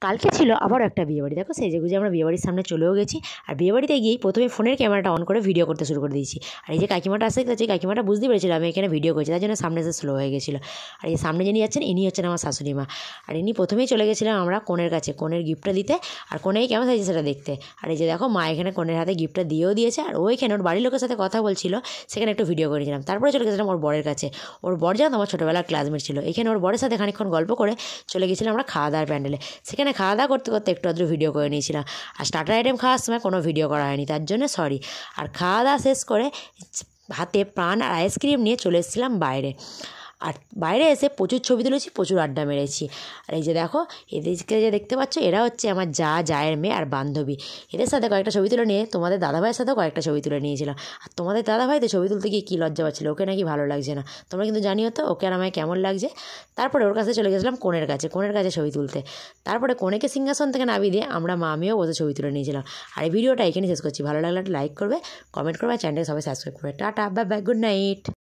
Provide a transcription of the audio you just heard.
কালকে ছিল আবারও একটা বিয়েবাড়ি। দেখো সেজেগুজে আমরা বিয়েবাড়ির সামনে চলেও গেছি। আর বিয়েবাড়িতে গিয়েই প্রথমে ফোনের ক্যামেরাটা অন করে ভিডিও করতে শুরু করে দিয়েছি। আর এই যে কাকিমাটা আসতে দেখছি, কাকিমাটা বুঝতে পেরেছিল আমি এখানে ভিডিও করছি, তার জন্য সামনে এসে স্লো হয়ে গেছিলো। আর এই সামনে যিনি যাচ্ছেন ইনি হচ্ছেন আমার শাশুড়ি মা। আর ইনি প্রথমেই চলে গেছিলাম আমরা কনের কাছে, কনের গিফটটা দিতে আর কনেই কেমন হয়েছে সেটা দেখতে। আর এই যে দেখো মা এখানে কনের হাতে গিফটটা দিয়েও দিয়েছে। আর ওইখানে ওর বাড়ির লোকের সাথে কথা বলছিল, সেখানে একটু ভিডিও করেছিলাম। তারপরে চলে গেছিলাম ওর বরের কাছে। ওর বর জানো আমার ছোটোবেলার ক্লাসমেট ছিল। এখানে ওর বরের সাথে খানিকক্ষণ গল্প করে চলে গেছিলাম আমরা খাওয়া দাওয়ার প্যান্ডেলে। সেখানে খাওয়া দাওয়া করতে করতে একটু আধটু ভিডিও করে নিয়েছিলাম। আর স্টার্টার আইটেম খাওয়ার সময় কোনো ভিডিও করা হয়নি, তার জন্য সরি। আর খাওয়া দাওয়া শেষ করে হাতে পান আর আইসক্রিম নিয়ে চলে এসেছিলাম বাইরে। আর বাইরে এসে প্রচুর ছবি তুলেছি, প্রচুর আড্ডা মেরেছি। আর এই যে দেখো এদেরকে যে দেখতে পাচ্ছ, এরা হচ্ছে আমার জায়ের মেয়ে আর বান্ধবী। এদের সাথে কয়েকটা ছবি তুলে নিয়ে তোমাদের দাদাভাইয়ের সাথেও কয়েকটা ছবি তুলে নিয়েছিলাম। আর তোমাদের দাদাভাই তো ছবি তুলতে গিয়ে কী লজ্জা পাচ্ছিল, ওকে নাকি ভালো লাগছে না। তোমরা কিন্তু জানিও তো ওকে আর আমায় কেমন লাগছে। তারপরে ওর কাছে চলে গেছিলাম কনের কাছে ছবি তুলতে। তারপরে কনেকে সিংহাসন থেকে নামিয়ে দিয়ে আমরা মা আমিও বসে ছবি তুলে নিয়েছিলাম। আর এই ভিডিওটা এখানে শেষ করছি। ভালো লাগলে একটা লাইক করবে, কমেন্ট করবে, আর চ্যানেলটাকে সবাই সাবস্ক্রাইব করবে। Tata, bye bye, good night.